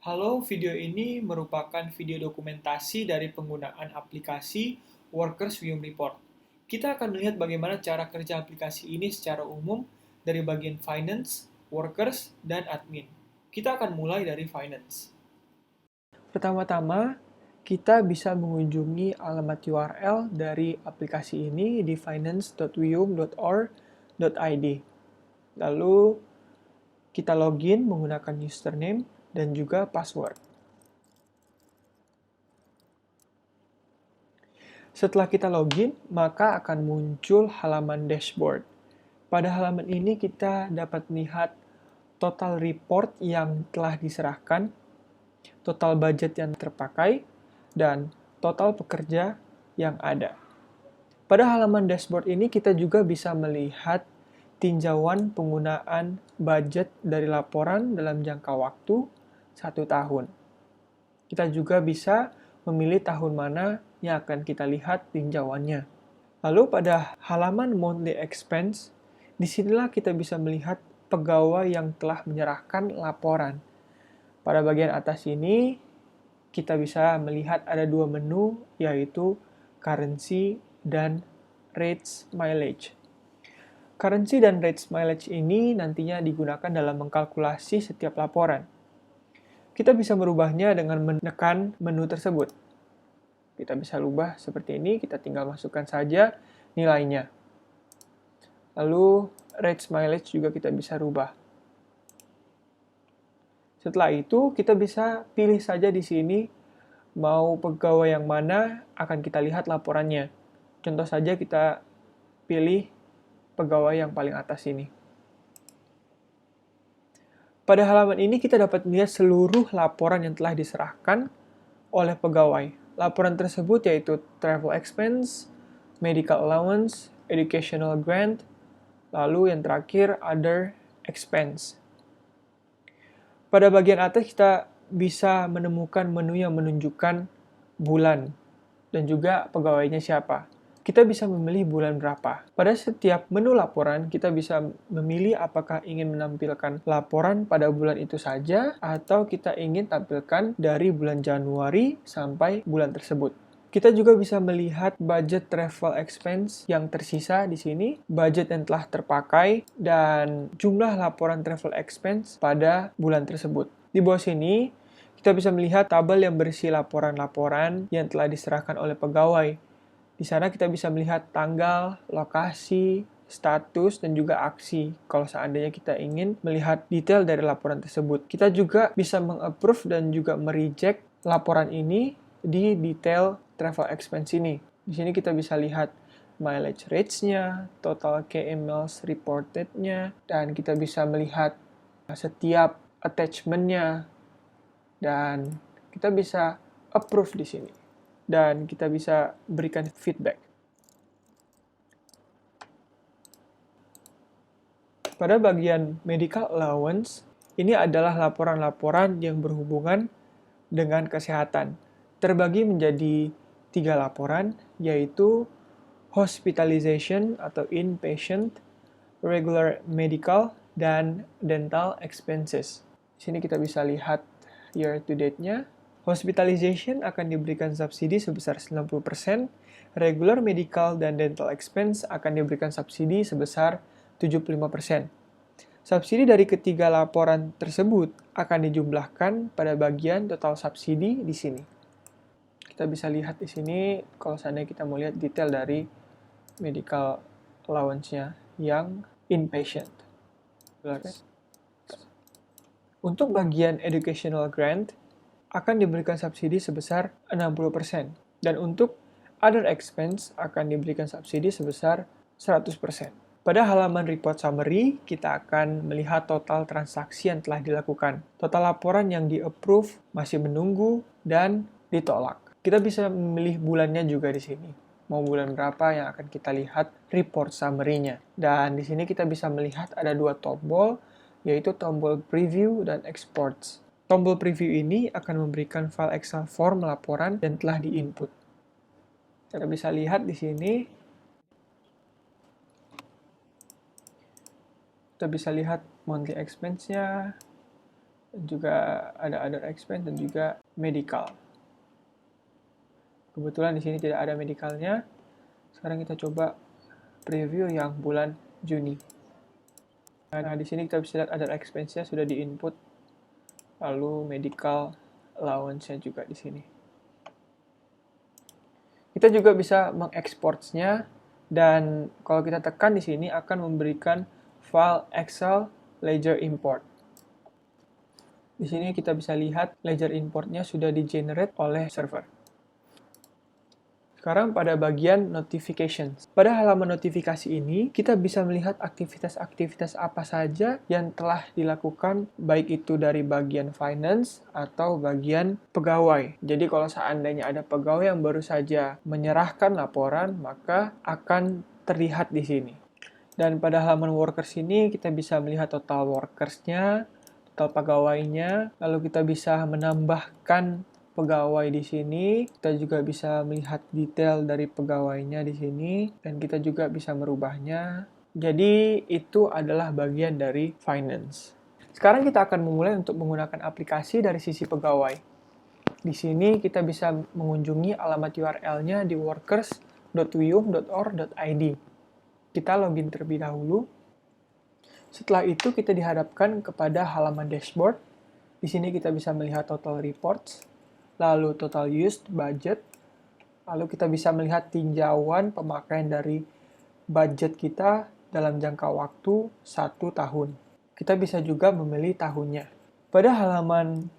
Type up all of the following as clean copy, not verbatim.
Halo, video ini merupakan video dokumentasi dari penggunaan aplikasi Workers View Report. Kita akan melihat bagaimana cara kerja aplikasi ini secara umum dari bagian finance, workers, dan admin. Kita akan mulai dari finance. Pertama-tama, kita bisa mengunjungi alamat URL dari aplikasi ini di finance.wium.org.id. Lalu, kita login menggunakan username dan juga password. Setelah kita login, maka akan muncul halaman dashboard. Pada halaman ini kita dapat melihat total report yang telah diserahkan, total budget yang terpakai, dan total pekerja yang ada. Pada halaman dashboard ini kita juga bisa melihat tinjauan penggunaan budget dari laporan dalam jangka waktu 1 tahun. Kita juga bisa memilih tahun mana yang akan kita lihat tinjauannya. Lalu pada halaman monthly expense, disinilah kita bisa melihat pegawai yang telah menyerahkan laporan. Pada bagian atas ini, kita bisa melihat ada dua menu, yaitu currency dan rates mileage. Currency dan rates mileage ini nantinya digunakan dalam mengkalkulasi setiap laporan. Kita bisa merubahnya dengan menekan menu tersebut. Kita bisa rubah seperti ini, kita tinggal masukkan saja nilainya. Lalu, rates mileage juga kita bisa rubah. Setelah itu, kita bisa pilih saja di sini mau pegawai yang mana akan kita lihat laporannya. Contoh saja kita pilih pegawai yang paling atas ini. Pada halaman ini kita dapat melihat seluruh laporan yang telah diserahkan oleh pegawai. Laporan tersebut yaitu travel expense, medical allowance, educational grant, lalu yang terakhir other expense. Pada bagian atas kita bisa menemukan menu yang menunjukkan bulan dan juga pegawainya siapa. Kita bisa memilih bulan berapa. Pada setiap menu laporan, kita bisa memilih apakah ingin menampilkan laporan pada bulan itu saja atau kita ingin tampilkan dari bulan Januari sampai bulan tersebut. Kita juga bisa melihat budget travel expense yang tersisa di sini, budget yang telah terpakai, dan jumlah laporan travel expense pada bulan tersebut. Di bawah sini, kita bisa melihat tabel yang berisi laporan-laporan yang telah diserahkan oleh pegawai. Di sana kita bisa melihat tanggal, lokasi, status, dan juga aksi kalau seandainya kita ingin melihat detail dari laporan tersebut. Kita juga bisa meng-approve dan juga mereject laporan ini di detail travel expense ini. Di sini kita bisa lihat mileage rates-nya, total KM miles reported-nya, dan kita bisa melihat setiap attachment-nya, dan kita bisa approve di sini. Dan kita bisa berikan feedback. Pada bagian medical allowance, ini adalah laporan-laporan yang berhubungan dengan kesehatan. Terbagi menjadi 3 laporan, yaitu hospitalization atau inpatient, regular medical, dan dental expenses. Di sini kita bisa lihat year to date-nya. Hospitalization akan diberikan subsidi sebesar 90%, regular medical dan dental expense akan diberikan subsidi sebesar 75%. Subsidi dari ketiga laporan tersebut akan dijumlahkan pada bagian total subsidi di sini. Kita bisa lihat di sini kalau seandainya kita mau lihat detail dari medical allowance-nya yang inpatient. Untuk bagian educational grant, akan diberikan subsidi sebesar 60%. Dan untuk other expense akan diberikan subsidi sebesar 100%. Pada halaman report summary, kita akan melihat total transaksi yang telah dilakukan. Total laporan yang di-approve, masih menunggu, dan ditolak. Kita bisa memilih bulannya juga di sini. Mau bulan berapa yang akan kita lihat report summary-nya. Dan di sini kita bisa melihat ada 2 tombol, yaitu tombol preview dan exports. Tombol preview ini akan memberikan file Excel form laporan yang telah di-input. Kita bisa lihat di sini. Kita bisa lihat monthly expense-nya, juga ada other expense dan juga medical. Kebetulan di sini tidak ada medicalnya. Sekarang kita coba preview yang bulan Juni. Nah, di sini kita bisa lihat other expense-nya sudah di-input, lalu medical allowance-nya juga di sini. Kita juga bisa mengekspornya, dan kalau kita tekan di sini akan memberikan file Excel ledger import. Di sini kita bisa lihat ledger importnya sudah di-generate oleh server. Sekarang pada bagian notifications. Pada halaman notifikasi ini, kita bisa melihat aktivitas-aktivitas apa saja yang telah dilakukan, baik itu dari bagian finance atau bagian pegawai. Jadi kalau seandainya ada pegawai yang baru saja menyerahkan laporan, maka akan terlihat di sini. Dan pada halaman workers ini, kita bisa melihat total workers-nya, total pegawainya, lalu kita bisa menambahkan pegawai di sini, kita juga bisa melihat detail dari pegawainya di sini, dan kita juga bisa merubahnya. Jadi itu adalah bagian dari finance. Sekarang kita akan memulai untuk menggunakan aplikasi dari sisi pegawai. Di sini kita bisa mengunjungi alamat URL-nya di workers.wiyum.org.id. Kita login terlebih dahulu. Setelah itu kita dihadapkan kepada halaman dashboard. Di sini kita bisa melihat total reports, lalu total used budget, lalu kita bisa melihat tinjauan pemakaian dari budget kita dalam jangka waktu 1 tahun. Kita bisa juga memilih tahunnya. Pada halaman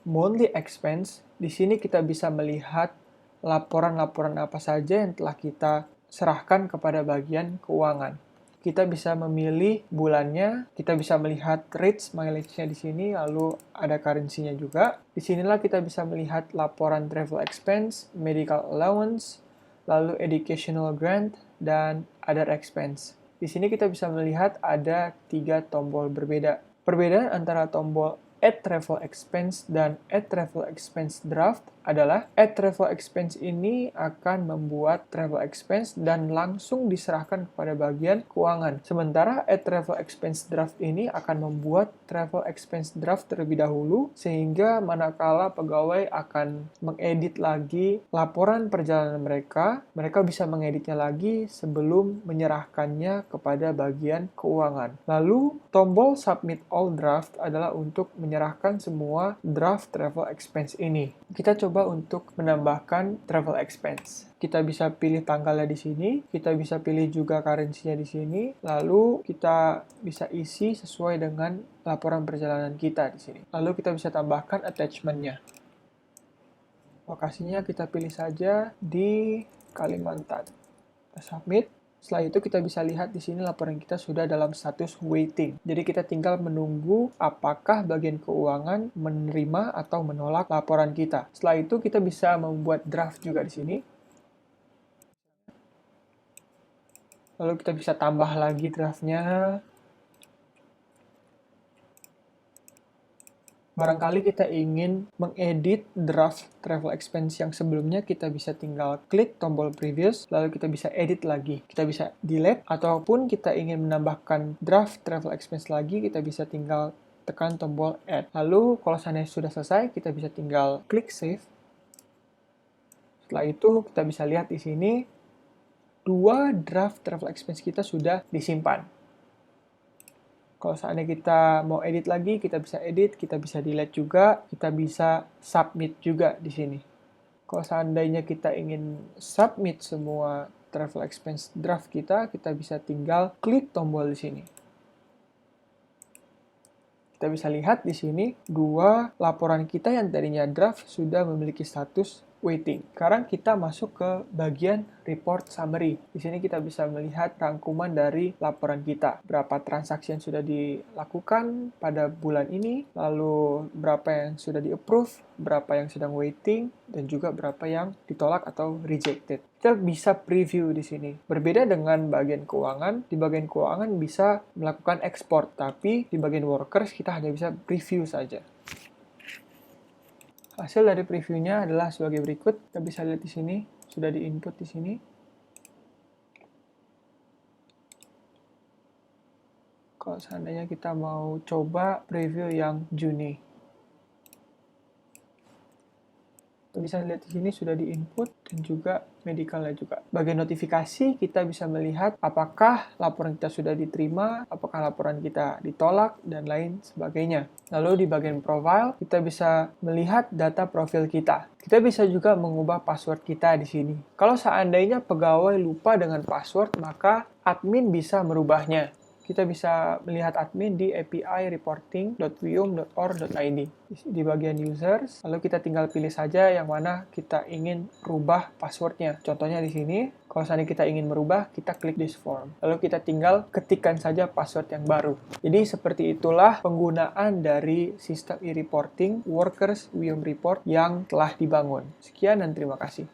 monthly expense, di sini kita bisa melihat laporan-laporan apa saja yang telah kita serahkan kepada bagian keuangan. Kita bisa memilih bulannya, kita bisa melihat rates mileage-nya di sini, lalu ada currency-nya juga. Disinilah kita bisa melihat laporan travel expense, medical allowance, lalu educational grant, dan other expense. Di sini kita bisa melihat ada 3 tombol berbeda. Perbedaan antara tombol Add Travel Expense dan Add Travel Expense Draft adalah Add Travel Expense ini akan membuat travel expense dan langsung diserahkan kepada bagian keuangan. Sementara Add Travel Expense Draft ini akan membuat travel expense draft terlebih dahulu, sehingga manakala pegawai akan mengedit lagi laporan perjalanan mereka bisa mengeditnya lagi sebelum menyerahkannya kepada bagian keuangan. Lalu, tombol Submit All Draft adalah untuk menyerahkan semua draft travel expense ini. Kita coba untuk menambahkan travel expense. Kita bisa pilih tanggalnya di sini, kita bisa pilih juga currency-nya di sini, lalu kita bisa isi sesuai dengan laporan perjalanan kita di sini. Lalu kita bisa tambahkan attachment-nya. Lokasinya kita pilih saja di Kalimantan. Kita submit. Setelah itu kita bisa lihat di sini laporan kita sudah dalam status waiting. Jadi kita tinggal menunggu apakah bagian keuangan menerima atau menolak laporan kita. Setelah itu kita bisa membuat draft juga di sini. Lalu kita bisa tambah lagi draftnya. Barangkali kita ingin mengedit draft travel expense yang sebelumnya, kita bisa tinggal klik tombol previous, lalu kita bisa edit lagi. Kita bisa delete, ataupun kita ingin menambahkan draft travel expense lagi, kita bisa tinggal tekan tombol add. Lalu kalau seandainya sudah selesai, kita bisa tinggal klik save. Setelah itu kita bisa lihat di sini, 2 draft travel expense kita sudah disimpan. Kalau seandainya kita mau edit lagi, kita bisa edit, kita bisa delete juga, kita bisa submit juga di sini. Kalau seandainya kita ingin submit semua travel expense draft kita bisa tinggal klik tombol di sini. Kita bisa lihat di sini, 2 laporan kita yang tadinya draft sudah memiliki status waiting. Sekarang kita masuk ke bagian report summary. Di sini kita bisa melihat rangkuman dari laporan kita. Berapa transaksi yang sudah dilakukan pada bulan ini, lalu berapa yang sudah di-approve, berapa yang sedang waiting, dan juga berapa yang ditolak atau rejected. Kita bisa preview di sini. Berbeda dengan bagian keuangan, di bagian keuangan bisa melakukan ekspor, tapi di bagian workers kita hanya bisa preview saja. Hasil dari previewnya adalah sebagai berikut. Kita bisa lihat di sini, sudah di-input di sini. Kalau seandainya kita mau coba preview yang Juni. bisa lihat di sini sudah di-input dan juga medicalnya juga. Bagian notifikasi, kita bisa melihat apakah laporan kita sudah diterima, apakah laporan kita ditolak, dan lain sebagainya. Lalu di bagian profile, kita bisa melihat data profil kita. Kita bisa juga mengubah password kita di sini. Kalau seandainya pegawai lupa dengan password, maka admin bisa merubahnya. Kita bisa melihat admin di api-reporting.wium.org.id. Di bagian users, lalu kita tinggal pilih saja yang mana kita ingin rubah passwordnya. Contohnya di sini, kalau seandainya kita ingin merubah, kita klik this form. Lalu kita tinggal ketikkan saja password yang baru. Jadi seperti itulah penggunaan dari sistem e-reporting Workers Wium Report yang telah dibangun. Sekian dan terima kasih.